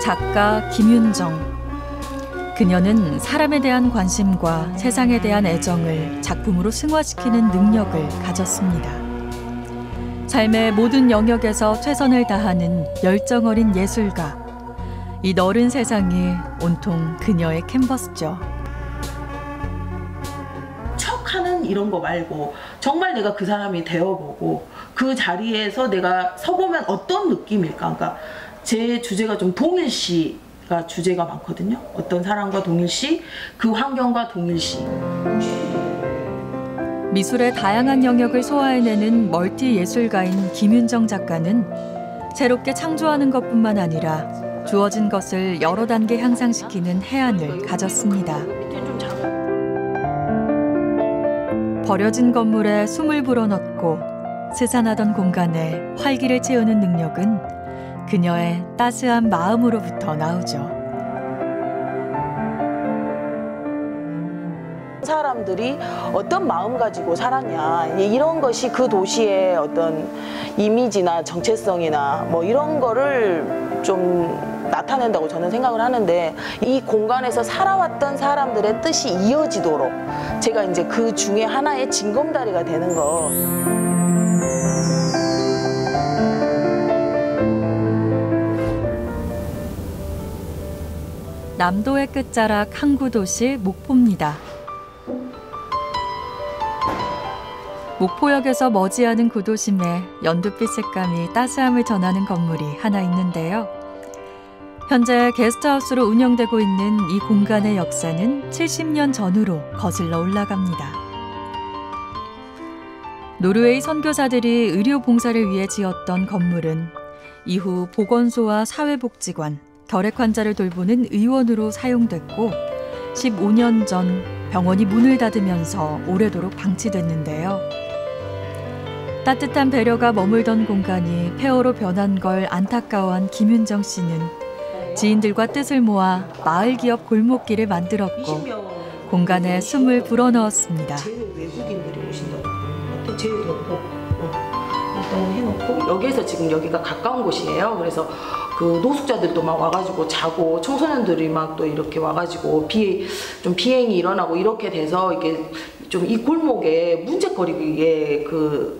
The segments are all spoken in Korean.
작가 김윤정. 그녀는 사람에 대한 관심과 세상에 대한 애정을 작품으로 승화시키는 능력을 가졌습니다. 삶의 모든 영역에서 최선을 다하는 열정 어린 예술가. 이 넓은 세상이 온통 그녀의 캔버스죠. 척하는 이런 거 말고 정말 내가 그 사람이 되어보고 그 자리에서 내가 서보면 어떤 느낌일까. 그러니까 제 주제가 좀 동일시가 주제가 많거든요. 어떤 사람과 동일시, 그 환경과 동일시. 미술의 다양한 영역을 소화해내는 멀티 예술가인 김윤정 작가는 새롭게 창조하는 것뿐만 아니라 주어진 것을 여러 단계 향상시키는 해안을 가졌습니다. 버려진 건물에 숨을 불어넣고 스산하던 공간에 활기를 채우는 능력은 그녀의 따스한 마음으로부터 나오죠. 사람들이 어떤 마음 가지고 살았냐, 이런 것이 그 도시의 어떤 이미지나 정체성이나 뭐 이런 거를 좀 나타낸다고 저는 생각을 하는데, 이 공간에서 살아왔던 사람들의 뜻이 이어지도록 제가 이제 그 중에 하나의 징검다리가 되는 거. 남도의 끝자락 항구 도시 목포입니다. 목포역에서 머지않은 구도심에 연두빛 색감이 따스함을 전하는 건물이 하나 있는데요. 현재 게스트하우스로 운영되고 있는 이 공간의 역사는 70년 전으로 거슬러 올라갑니다. 노르웨이 선교사들이 의료 봉사를 위해 지었던 건물은 이후 보건소와 사회복지관, 결핵 환자를 돌보는 의원으로 사용됐고 15년 전 병원이 문을 닫으면서 오래도록 방치됐는데요. 따뜻한 배려가 머물던 공간이 폐허로 변한 걸 안타까워한 김윤정 씨는 지인들과 뜻을 모아 마을 기업 골목길을 만들었고 공간에 숨을 불어넣었습니다. 외국인들이 오신다고 제일 덮고 일단 해놓고, 여기에서 지금 여기가 가까운 곳이에요. 그래서 그 노숙자들도 막 와가지고 자고, 청소년들이 막 또 이렇게 와가지고 좀 비행이 일어나고 이렇게 돼서 이게 좀 이 골목에 문제거리게,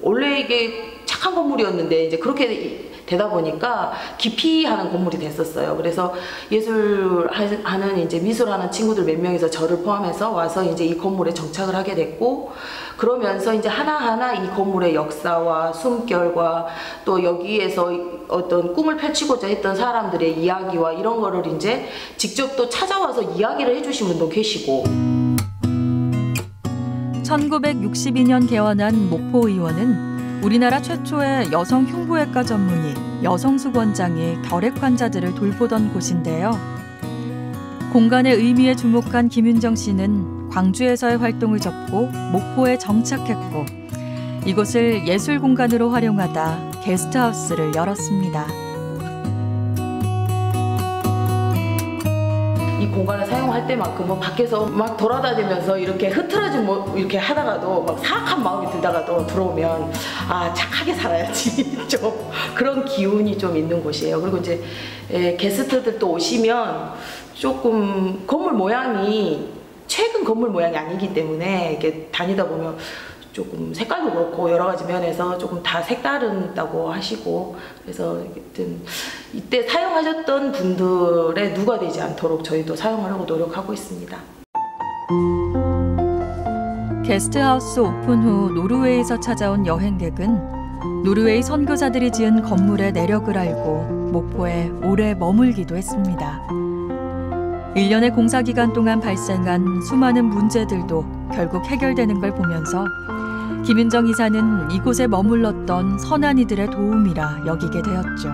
원래 이게 착한 건물이었는데 이제 그렇게 되다 보니까 기피하는 건물이 됐었어요. 그래서 예술하는 이제 미술하는 친구들 몇 명이서 저를 포함해서 와서 이제 이 건물에 정착을 하게 됐고, 그러면서 이제 하나하나 이 건물의 역사와 숨결과 또 여기에서 어떤 꿈을 펼치고자 했던 사람들의 이야기와 이런 거를 이제 직접 또 찾아와서 이야기를 해주신 분도 계시고. 1962년 개원한 목포의원은 우리나라 최초의 여성 흉부외과 전문의 여성숙원장이 결핵 환자들을 돌보던 곳인데요. 공간의 의미에 주목한 김윤정 씨는 광주에서의 활동을 접고 목포에 정착했고 이곳을 예술 공간으로 활용하다 게스트하우스를 열었습니다. 이 공간을 사용할 때만큼은 밖에서 막 돌아다니면서 이렇게 흐트러진 이렇게 하다가도 막 사악한 마음이 들다가도 들어오면 아, 착하게 살아야지 좀 그런 기운이 좀 있는 곳이에요. 그리고 이제 게스트들도 오시면 조금 건물 모양이 최근 건물 모양이 아니기 때문에 이렇게 다니다 보면 조금 색깔도 그렇고 여러 가지 면에서 조금 다 색다르다고 하시고, 그래서 이때 사용하셨던 분들의 누가 되지 않도록 저희도 사용하려고 노력하고 있습니다. 게스트하우스 오픈 후 노르웨이에서 찾아온 여행객은 노르웨이 선교사들이 지은 건물의 내력을 알고 목포에 오래 머물기도 했습니다. 1년의 공사기간 동안 발생한 수많은 문제들도 결국 해결되는 걸 보면서 김윤정 이사는 이곳에 머물렀던 선한 이들의 도움이라 여기게 되었죠.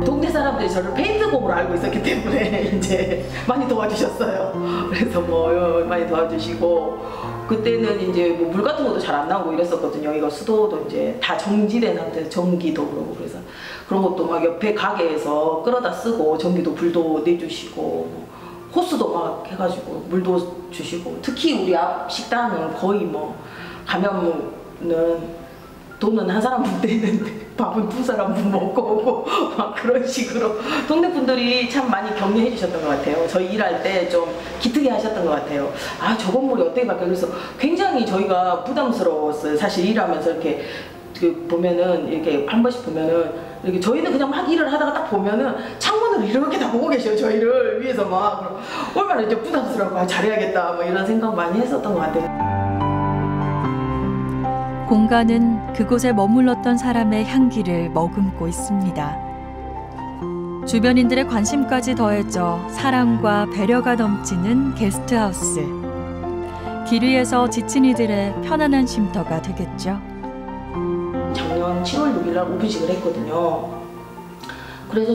동네 사람들이 저를 페인트공으로 알고 있었기 때문에 이제 많이 도와주셨어요. 그래서 뭐 많이 도와주시고, 그때는 이제 뭐 물 같은 것도 잘 안 나오고 이랬었거든요. 이거 수도도 이제 다 정지된 상태에서 전기도 그러고, 그래서 그런 것도 막 옆에 가게에서 끌어다 쓰고 전기도 불도 내주시고 호스도 막 해가지고 물도 주시고, 특히 우리 앞 식당은 거의 뭐 가면은 돈은 한 사람분 떼는데 밥은 두 사람분 먹고 오고 막 그런 식으로 동네 분들이 참 많이 격려해 주셨던 것 같아요. 저희 일할 때 좀 기특해 하셨던 것 같아요. 아, 저 건물이 어떻게 바뀌어. 그래서 굉장히 저희가 부담스러웠어요. 사실 일하면서 이렇게 보면은 이렇게 한 번씩 보면은 이렇게 저희는 그냥 막 일을 하다가 딱 보면은 창문으로 이렇게 다 보고 계셔요. 저희를 위해서 막. 그럼 얼마나 이제 부담스럽고 잘해야겠다 뭐 이런 생각 많이 했었던 것 같아요. 공간은 그곳에 머물렀던 사람의 향기를 머금고 있습니다. 주변인들의 관심까지 더해져 사랑과 배려가 넘치는 게스트하우스. 길 위에서 지친 이들의 편안한 쉼터가 되겠죠. 작년 7월 6일 날 오픈식을 했거든요. 그래서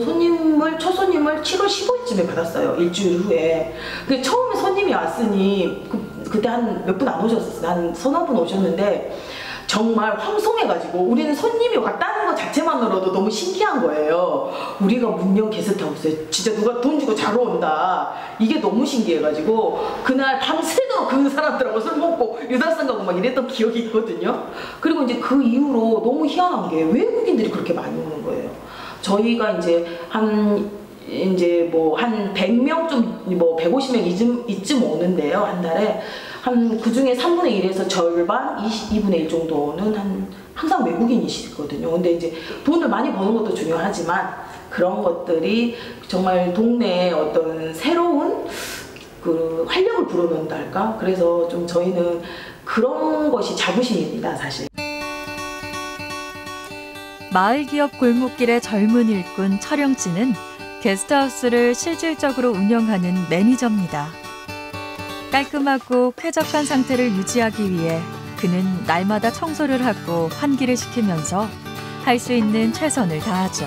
첫 손님을 7월 15일쯤에 받았어요. 일주일 후에. 근데 처음에 손님이 왔으니 그때 한 몇 분 안 오셨었어요. 한 서너 분 오셨는데 정말 황송해가지고 우리는 손님이 왔다는 것 자체만으로도 너무 신기한 거예요. 우리가 문명 게스트하우스에 진짜 누가 돈 주고 자러 온다. 이게 너무 신기해가지고 그날 밤새도록 그 사람들하고 술 먹고 유달산 가고 막 이랬던 기억이 있거든요. 그리고 이제 그 이후로 너무 희한한 게 외국인들이 그렇게 많이 오는 거예요. 저희가 이제 한 100명 좀 150명 이쯤 오는데요. 한 달에. 그 중에 3분의 1에서 절반, 2분의 1 정도는 항상 외국인이시거든요. 근데 이제 돈을 많이 버는 것도 중요하지만 그런 것들이 정말 동네에 어떤 새로운 그 활력을 불어넣는다 할까? 그래서 좀 저희는 그런 것이 자부심입니다, 사실. 마을 기업 골목길의 젊은 일꾼 철영씨는 게스트하우스를 실질적으로 운영하는 매니저입니다. 깔끔하고 쾌적한 상태를 유지하기 위해 그는 날마다 청소를 하고 환기를 시키면서 할 수 있는 최선을 다하죠.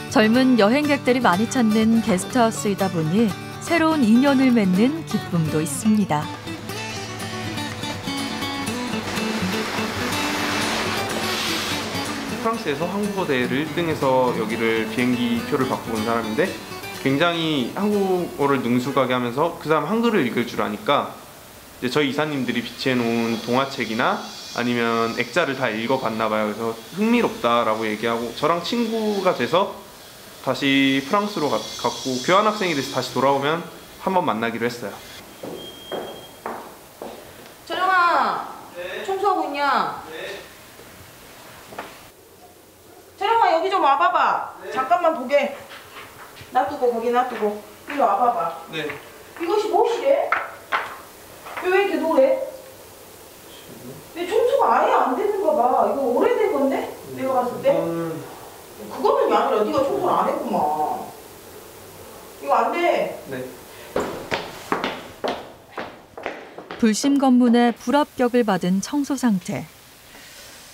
젊은 여행객들이 많이 찾는 게스트하우스이다 보니 새로운 인연을 맺는 기쁨도 있습니다. 프랑스에서 한국어 대회를 1등해서 여기를 비행기 표를 받고 온 사람인데 굉장히 한국어를 능숙하게 하면서 그 사람 한글을 읽을 줄 아니까 이제 저희 이사님들이 비치해 놓은 동화책이나 아니면 액자를 다 읽어봤나 봐요. 그래서 흥미롭다라고 얘기하고 저랑 친구가 돼서 다시 프랑스로 갔고 교환학생이 돼서 다시 돌아오면 한번 만나기로 했어요. 철영아, 네? 청소하고 있냐? 네. 철영아, 여기 좀 와봐봐. 네. 잠깐만 보게. 놔두고 거기 놔두고 일로 와봐봐. 네. 이것이 무엇이래? 왜 이렇게 노래? 왜 청소가 아예 안 되는가 봐. 이거 오래된 건데? 내가 봤을 때? 그거는 아니라 네가 청소를 안 했구만. 이거 안 돼. 네. 불심 검문에 불합격을 받은 청소 상태.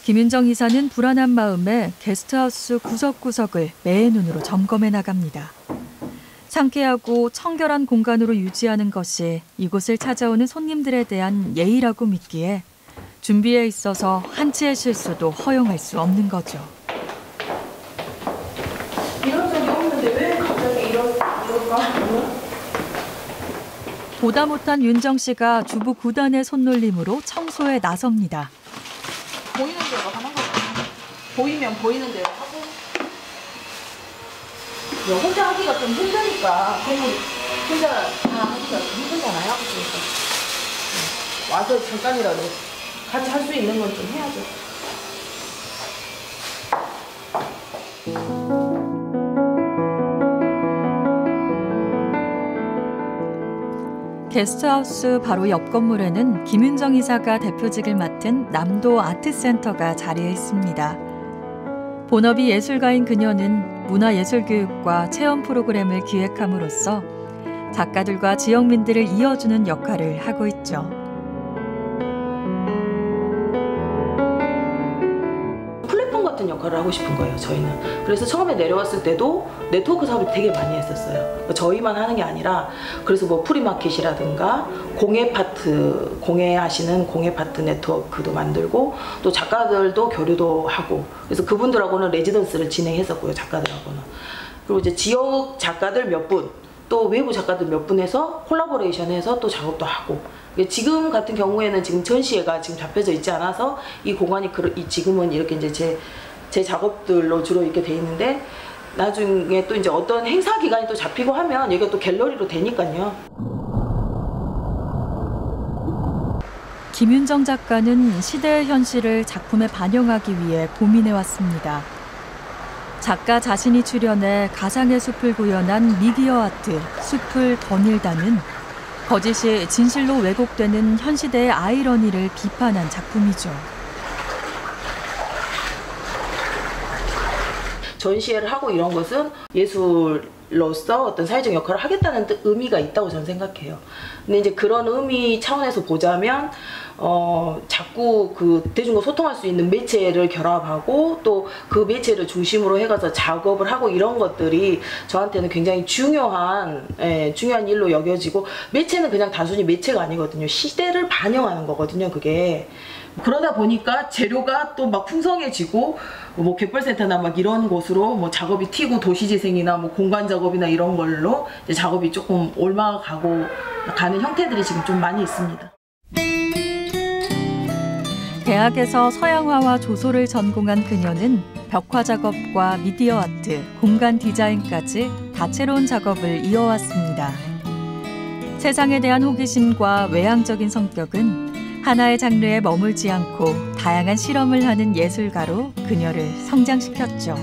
김윤정 이사는 불안한 마음에 게스트하우스 구석구석을 매의 눈으로 점검해 나갑니다. 상쾌하고 청결한 공간으로 유지하는 것이 이곳을 찾아오는 손님들에 대한 예의라고 믿기에 준비에 있어서 한치의 실수도 허용할 수 없는 거죠. 이런 적이 없는데 왜 갑자기 이럴까? 보다 못한 윤정 씨가 주부 9단의 손놀림으로 청소에 나섭니다. 보이는 대로 하는 거야. 보이면 보이는 대로 하고. 혼자 하기가 좀 힘드니까. 혼자 다 하기가 좀 힘들잖아요. 그러니까 와서 잠깐이라도 같이 할 수 있는 건 좀 해야죠. 게스트하우스 바로 옆 건물에는 김윤정 이사가 대표직을 맡은 남도 아트센터가 자리해 있습니다. 본업이 예술가인 그녀는 문화예술교육과 체험 프로그램을 기획함으로써 작가들과 지역민들을 이어주는 역할을 하고 있죠. 플랫폼 같은 역할을 하고 싶은 거예요, 저희는. 그래서 처음에 내려왔을 때도 네트워크 사업을 되게 많이 했었어요. 저희만 하는 게 아니라 그래서 뭐 프리마켓이라든가 공예하시는 공예파트 네트워크도 만들고 또 작가들도 교류도 하고 그래서 그분들하고는 레지던스를 진행했었고요, 작가들하고는. 그리고 이제 지역 작가들 몇 분, 또 외부 작가들 몇 분 해서 콜라보레이션 해서 또 작업도 하고 지금 같은 경우에는 지금 전시회가 지금 잡혀져 있지 않아서 이 공간이 지금은 이렇게 이제 제 작업들로 주로 이렇게 돼 있는데, 나중에 또 이제 어떤 행사 기간이 또 잡히고 하면 여기가 또 갤러리로 되니까요. 김윤정 작가는 시대의 현실을 작품에 반영하기 위해 고민해 왔습니다. 작가 자신이 출연해 가상의 숲을 구현한 미디어 아트 숲을 거닐다는 거짓이 진실로 왜곡되는 현 시대의 아이러니를 비판한 작품이죠. 전시회를 하고 이런 것은 예술로서 어떤 사회적 역할을 하겠다는 의미가 있다고 저는 생각해요. 근데 이제 그런 의미 차원에서 보자면 자꾸 그 대중과 소통할 수 있는 매체를 결합하고 또 그 매체를 중심으로 해가서 작업을 하고 이런 것들이 저한테는 굉장히 중요한 일로 여겨지고, 매체는 그냥 단순히 매체가 아니거든요. 시대를 반영하는 거거든요, 그게. 그러다 보니까 재료가 또 막 풍성해지고, 뭐 갯벌센터나 막 이런 곳으로 뭐 작업이 튀고, 도시재생이나 뭐 공간 작업이나 이런 걸로 이제 작업이 조금 올라가고 가는 형태들이 지금 좀 많이 있습니다. 대학에서 서양화와 조소를 전공한 그녀는 벽화 작업과 미디어 아트, 공간 디자인까지 다채로운 작업을 이어왔습니다. 세상에 대한 호기심과 외향적인 성격은 하나의 장르에 머물지 않고 다양한 실험을 하는 예술가로 그녀를 성장시켰죠.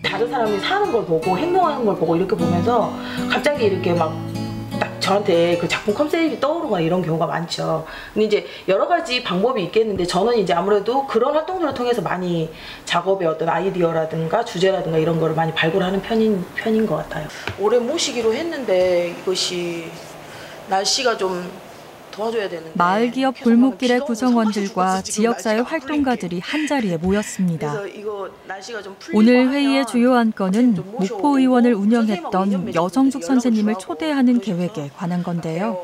다른 사람이 사는 걸 보고 행동하는 걸 보고 이렇게 보면서 갑자기 이렇게 막 딱 저한테 그 작품 컨셉이 떠오르거나 이런 경우가 많죠. 근데 이제 여러 가지 방법이 있겠는데, 저는 이제 아무래도 그런 활동들을 통해서 많이 작업의 어떤 아이디어라든가 주제라든가 이런 거를 많이 발굴하는 편인 것 같아요. 올해 모시기로 했는데 이것이 날씨가 좀 도와줘야 되는데. 마을 기업 골목길의 구성원들과 지역사회 활동가들이 한자리에 모였습니다. 오늘 회의의 주요 안건은 목포 의원을 운영했던 여성숙 선생님을 초대하는 계획에 관한 건데요.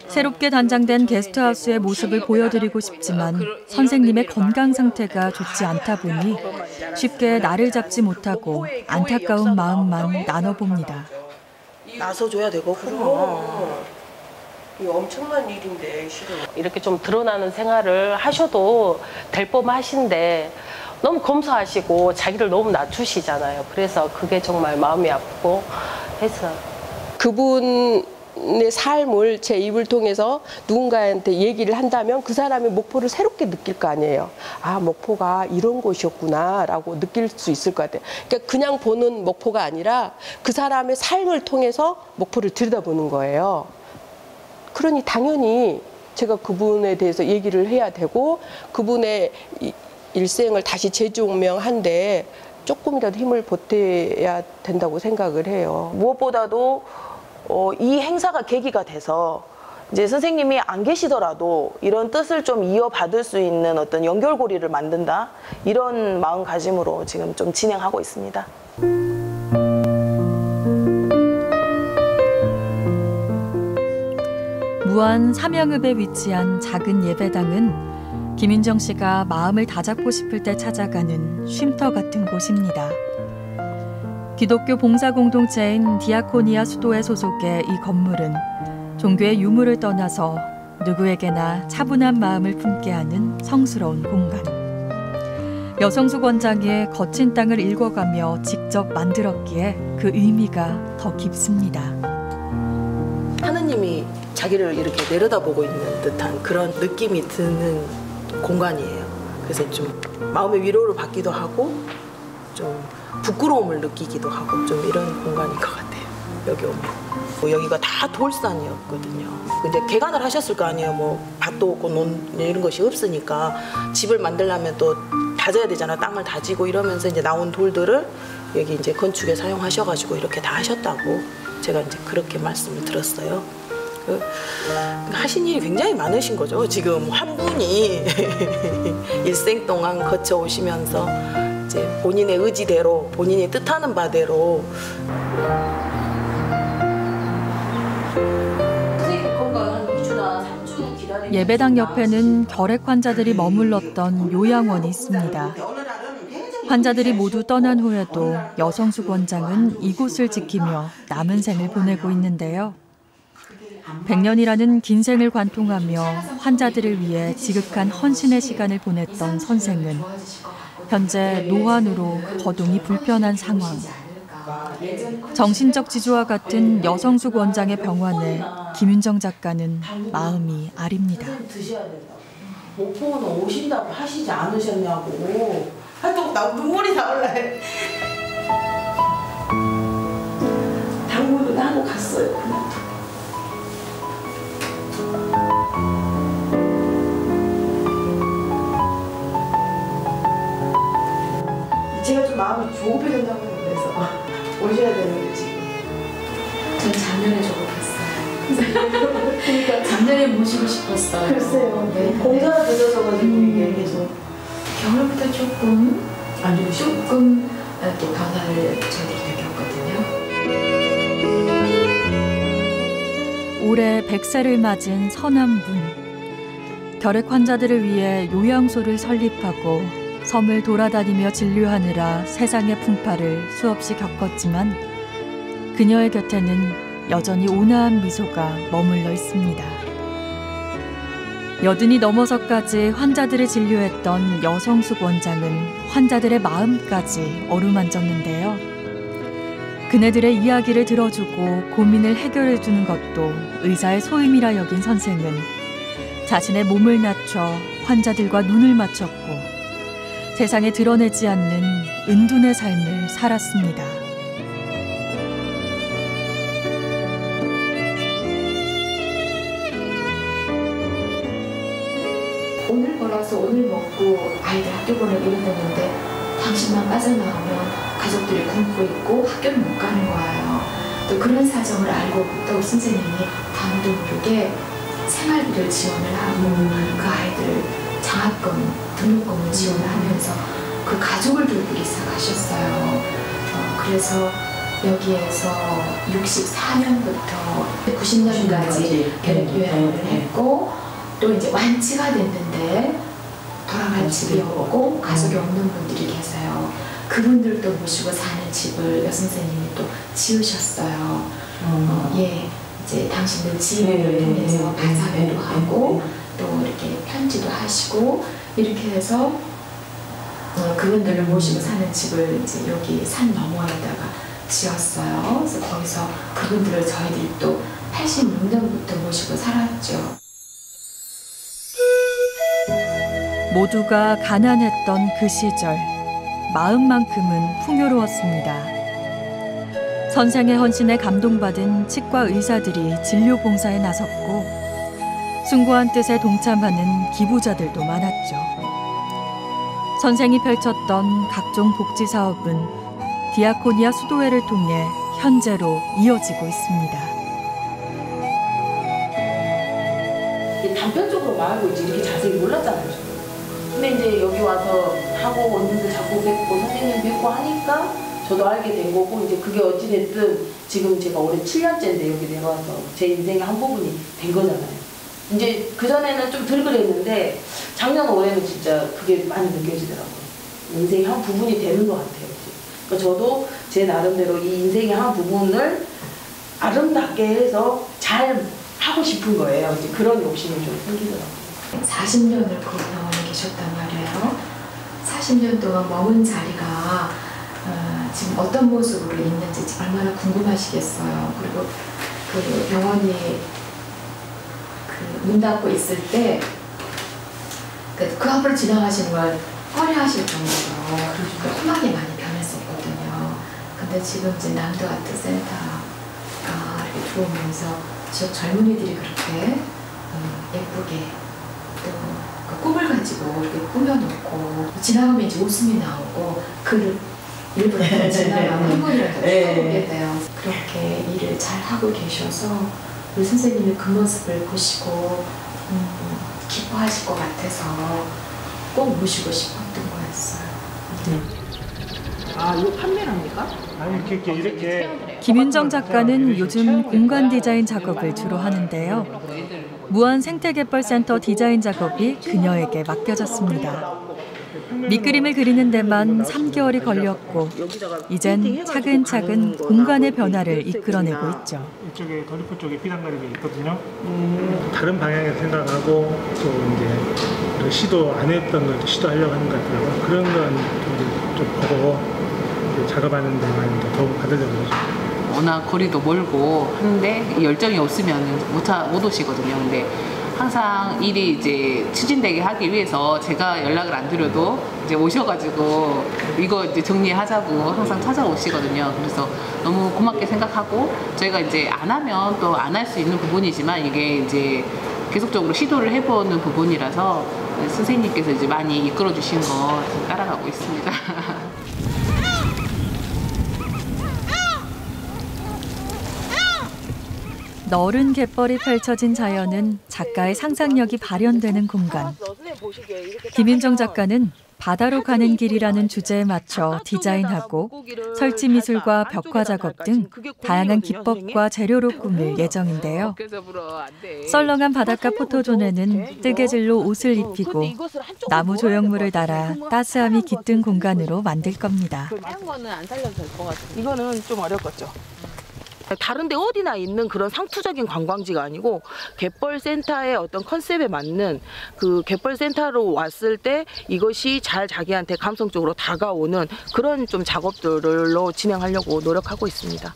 새롭게 단장된 게스트하우스의 모습을 보여드리고 싶지만 선생님의 건강 상태가 좋지 않다 보니 쉽게 날을 잡지 못하고 안타까운 마음만 나눠봅니다. 나서줘야 되겠구나. 이 엄청난 일인데 실은 이렇게 좀 드러나는 생활을 하셔도 될 법하신데 너무 검소하시고 자기를 너무 낮추시잖아요. 그래서 그게 정말 마음이 아프고 해서 그분의 삶을 제 입을 통해서 누군가한테 얘기를 한다면 그 사람이 목포를 새롭게 느낄 거 아니에요. 아, 목포가 이런 곳이었구나 라고 느낄 수 있을 것 같아요. 그러니까 그냥 보는 목포가 아니라 그 사람의 삶을 통해서 목포를 들여다보는 거예요. 그러니 당연히 제가 그분에 대해서 얘기를 해야 되고 그분의 일생을 다시 재조명한데 조금이라도 힘을 보태야 된다고 생각을 해요. 무엇보다도 이 행사가 계기가 돼서 이제 선생님이 안 계시더라도 이런 뜻을 좀 이어받을 수 있는 어떤 연결고리를 만든다, 이런 마음가짐으로 지금 좀 진행하고 있습니다. 무안 삼양읍에 위치한 작은 예배당은 김윤정 씨가 마음을 다잡고 싶을 때 찾아가는 쉼터 같은 곳입니다. 기독교 봉사 공동체인 디아코니아 수도회 소속의 이 건물은 종교의 유무를 떠나서 누구에게나 차분한 마음을 품게 하는 성스러운 공간. 여성숙 원장이 거친 땅을 일궈가며 직접 만들었기에 그 의미가 더 깊습니다. 하느님이 자기를 이렇게 내려다보고 있는 듯한 그런 느낌이 드는 공간이에요. 그래서 좀 마음의 위로를 받기도 하고 좀 부끄러움을 느끼기도 하고 좀 이런 공간인 것 같아요. 여기 오면. 여기가 다 돌산이었거든요. 근데 개간을 하셨을 거 아니에요. 뭐 밭도 없고 논 이런 것이 없으니까 집을 만들려면 또 다져야 되잖아. 땅을 다지고 이러면서 이제 나온 돌들을 여기 이제 건축에 사용하셔가지고 이렇게 다 하셨다고 제가 이제 그렇게 말씀을 들었어요. 하신 일이 굉장히 많으신 거죠. 지금 한 분이 일생 동안 거쳐오시면서 이제 본인의 의지대로, 본인이 뜻하는 바대로. 예배당 옆에는 결핵 환자들이 머물렀던 요양원이 있습니다. 환자들이 모두 떠난 후에도 여성숙 원장은 이곳을 지키며 남은 생을 보내고 있는데요. 100년이라는 긴 생을 관통하며 환자들을 위해 지극한 헌신의 시간을 보냈던 선생은 현재 노환으로 거동이 불편한 상황. 정신적 지주와 같은 여성숙 원장의 병환에 김윤정 작가는 마음이 아립니다. 목포는 오신다고 하시지 않으셨냐고. 하여튼 나 눈물이 나올래. 당구를 하고 갔어요. 그냥. 제가 좀 마음이 조급해진다고 그래서 오셔야 되는데 지금. 전 작년에 졸업했어요. 그러니까 작년에 모시고 싶었어요. 글쎄요. 네. 공사가 늦어져가지고 이게 계속. 겨울부터 조금 안 좋으시고. 조금 또 변화를 저희들이 느꼈거든요. 올해 100세를 맞은 선한 분. 결핵 환자들을 위해 요양소를 설립하고 섬을 돌아다니며 진료하느라 세상의 풍파를 수없이 겪었지만 그녀의 곁에는 여전히 온화한 미소가 머물러 있습니다. 80이 넘어서까지 환자들을 진료했던 여성숙 원장은 환자들의 마음까지 어루만졌는데요. 그네들의 이야기를 들어주고 고민을 해결해주는 것도 의사의 소임이라 여긴 선생은 자신의 몸을 낮춰 환자들과 눈을 맞췄고 세상에 드러내지 않는 은둔의 삶을 살았습니다. 오늘 벌어서 오늘 먹고 아이들 학교 보내고 이랬는데 당신만 빠져나오면 가족들이 굶고 있고 학교를 못 가는 거예요. 또 그런 사정을 알고 또 선생님이 다음도 모르게 생활비를 지원을 하고 그 아이들 장학금, 등록금을 지원을 하면서 그 가족을 들고 이사 가셨어요. 그래서 여기에서 64년부터 90년까지 요양을 했고 또 이제 완치가 됐는데 돌아갈 집이 없고 가족이 없는 분들이 계세요. 그분들도 모시고 사는 집을 여선생님이 또 지으셨어요. 예, 이제 당신들 지인을 통해서 바자회도 하고 또 이렇게 편지도 하시고 이렇게 해서 그분들을 모시고 사는 집을 이제 여기 산 너머에다가 지었어요. 그래서 거기서 그분들을 저희들이 또 86년부터 모시고 살았죠. 모두가 가난했던 그 시절, 마음만큼은 풍요로웠습니다. 선생의 헌신에 감동받은 치과 의사들이 진료 봉사에 나섰고 숭고한 뜻에 동참하는 기부자들도 많았죠. 선생이 펼쳤던 각종 복지 사업은 디아코니아 수도회를 통해 현재로 이어지고 있습니다. 단편적으로 말하고 있지 이렇게 자세히 몰랐잖아요. 저도. 근데 이제 여기 와서 하고 원님들 자꾸 뵙고 선생님 뵙고 하니까 저도 알게 된 거고 이제 그게 어찌됐든 지금 제가 올해 7년째인데 여기 내려와서 제 인생의 한 부분이 된 거잖아요. 이제 그전에는 좀 덜 그랬는데 작년 올해는 진짜 그게 많이 느껴지더라고요. 인생의 한 부분이 되는 것 같아요. 그러니까 저도 제 나름대로 이 인생의 한 부분을 아름답게 해서 잘 하고 싶은 거예요. 이제 그런 욕심이 좀 생기더라고요. 40년을 그 병원에 계셨단 말이에요. 40년 동안 머문 자리가 지금 어떤 모습으로 있는지 얼마나 궁금하시겠어요. 그리고 그 병원이 문 닫고 있을 때 그 앞으로 지나가시는 걸 꺼려하실 정도로 험하게 많이 변했었거든요. 근데 지금 이제 남도 아트 센터가 이렇게 들어오면서 지역 젊은이들이 그렇게 예쁘게 또 그 꿈을 가지고 이렇게 꾸며놓고 지나가면 이제 웃음이 나오고 그 일부러 지나가면 한번이라도 쳐다보게 돼요. 그렇게 일을 잘 하고 계셔서 우리 선생님이 그 모습을 보시고 기뻐하실 것 같아서 꼭 모시고 싶었던 거였어요. 아, 이거 판매를 합니까? 아니 이렇게 김윤정 작가는 요즘 공간 디자인 작업을 주로 하는데요. 무한 생태개발센터 디자인 작업이 그녀에게 맡겨졌습니다. 밑그림을 그리는 데만 3개월이 걸렸고 이젠 차근차근 공간의 변화를 이끌어내고 있죠. 이쪽에 거리포 쪽에 비단가리가 있거든요. 다른 방향에서 생각하고 또 이제 시도 안 했던 걸 시도하려고 하는 것 같더라고요. 그런 건 좀 보고 작업하는 데만 더 도움 받으려고 하죠. 워낙 거리도 멀고 하는데 열정이 없으면 못 오시거든요. 근데 항상 일이 이제 추진되게 하기 위해서 제가 연락을 안 드려도 이제 오셔가지고 이거 이제 정리하자고 항상 찾아오시거든요. 그래서 너무 고맙게 생각하고 저희가 이제 안 하면 또 안 할 수 있는 부분이지만 이게 이제 계속적으로 시도를 해보는 부분이라서 선생님께서 이제 많이 이끌어 주신 거 따라가고 있습니다. 너른 갯벌이 펼쳐진 자연은 작가의 상상력이 발현되는 공간. 김윤정 작가는 바다로 가는 길이라는 주제에 맞춰 디자인하고 설치 미술과 벽화 작업 등 다양한 기법과 재료로 꾸밀 예정인데요. 썰렁한 바닷가 포토존에는 뜨개질로 옷을 입히고 나무 조형물을 달아 따스함이 깃든 공간으로 만들 겁니다. 이거는 좀 어렵겠죠. 다른데 어디나 있는 그런 상투적인 관광지가 아니고 갯벌센터의 어떤 컨셉에 맞는 그 갯벌센터로 왔을 때 이것이 잘 자기한테 감성적으로 다가오는 그런 좀 작업들로 진행하려고 노력하고 있습니다.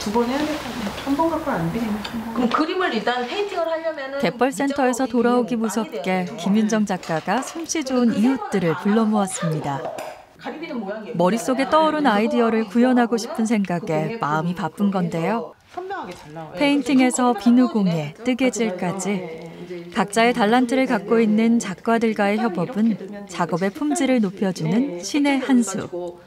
2번 해야 될 것 같아요. 한 번 갖고 안 되겠네. 그럼 그림을 일단 페인팅을 하려면은 갯벌센터에서 돌아오기 무섭게 김윤정 작가가 솜씨 좋은 이웃들을 불러 모았습니다. 머릿속에 떠오른 아이디어를 구현하고 싶은 생각에 마음이 바쁜 건데요. 페인팅에서 비누공예, 뜨개질까지 각자의 달란트를 갖고 있는 작가들과의 협업은 작업의 품질을 높여주는 신의 한 수.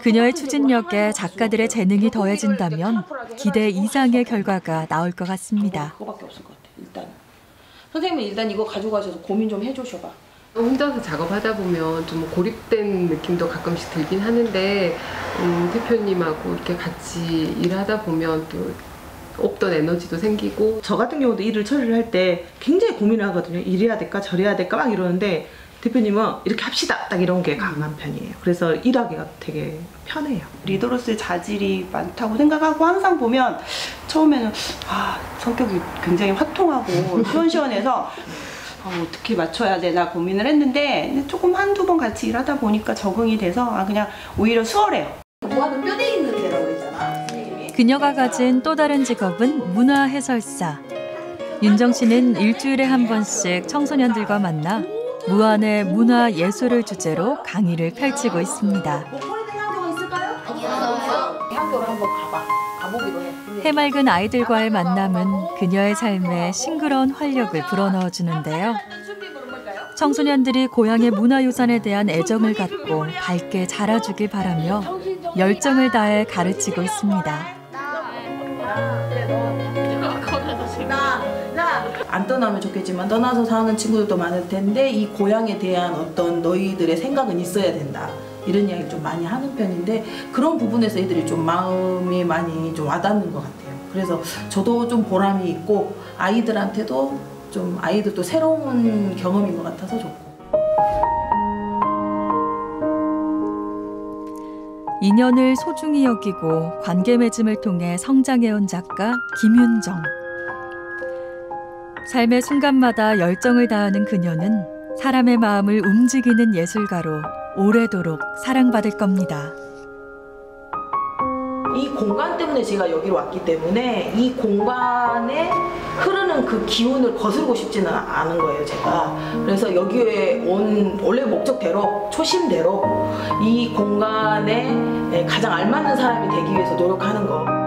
그녀의 추진력에 작가들의 재능이 더해진다면 기대 이상의 결과가 나올 것 같습니다. 그거밖에 없을 것 같아. 일단 선생님은 일단 이거 가지고 가셔서 고민 좀 해주셔봐. 혼자서 작업하다 보면 좀 고립된 느낌도 가끔씩 들긴 하는데 대표님하고 이렇게 같이 일하다 보면 또 없던 에너지도 생기고. 저 같은 경우도 일을 처리를 할 때 굉장히 고민을 하거든요. 이래야 될까 저래야 될까 막 이러는데 대표님은 이렇게 합시다 딱 이런 게 강한 편이에요. 그래서 일하기가 되게 편해요. 리더로서의 자질이 많다고 생각하고 항상 보면 처음에는 성격이 굉장히 화통하고 시원시원해서 어떻게 맞춰야 되나 고민을 했는데 조금 한두 번 같이 일하다 보니까 적응이 돼서 그냥 오히려 수월해요. 뭐하든 뼈대 있는 데라고 그랬잖아. 그녀가 가진 또 다른 직업은 문화 해설사. 윤정 씨는 일주일에 한 번씩 청소년들과 만나 무안의 문화 예술을 주제로 강의를 펼치고 있습니다. 학교를 한번 가보기로 해. 해맑은 아이들과의 만남은 그녀의 삶에 싱그러운 활력을 불어넣어 주는데요. 청소년들이 고향의 문화유산에 대한 애정을 갖고 밝게 자라주길 바라며 열정을 다해 가르치고 있습니다. 안 떠나면 좋겠지만 떠나서 사는 친구들도 많을 텐데 이 고향에 대한 어떤 너희들의 생각은 있어야 된다. 이런 이야기를 좀 많이 하는 편인데 그런 부분에서 애들이 좀 마음이 많이 좀 와닿는 것 같아요. 그래서 저도 좀 보람이 있고 아이들한테도 좀 아이들도 새로운 경험인 것 같아서 좋고. 인연을 소중히 여기고 관계 맺음을 통해 성장해온 작가 김윤정. 삶의 순간마다 열정을 다하는 그녀는 사람의 마음을 움직이는 예술가로 오래도록 사랑받을 겁니다. 이 공간 때문에 제가 여기로 왔기 때문에 이 공간에 흐르는 그 기운을 거스르고 싶지는 않은 거예요, 제가. 그래서 여기에 온 원래 목적대로, 초심대로 이 공간에 가장 알맞는 사람이 되기 위해서 노력하는 거.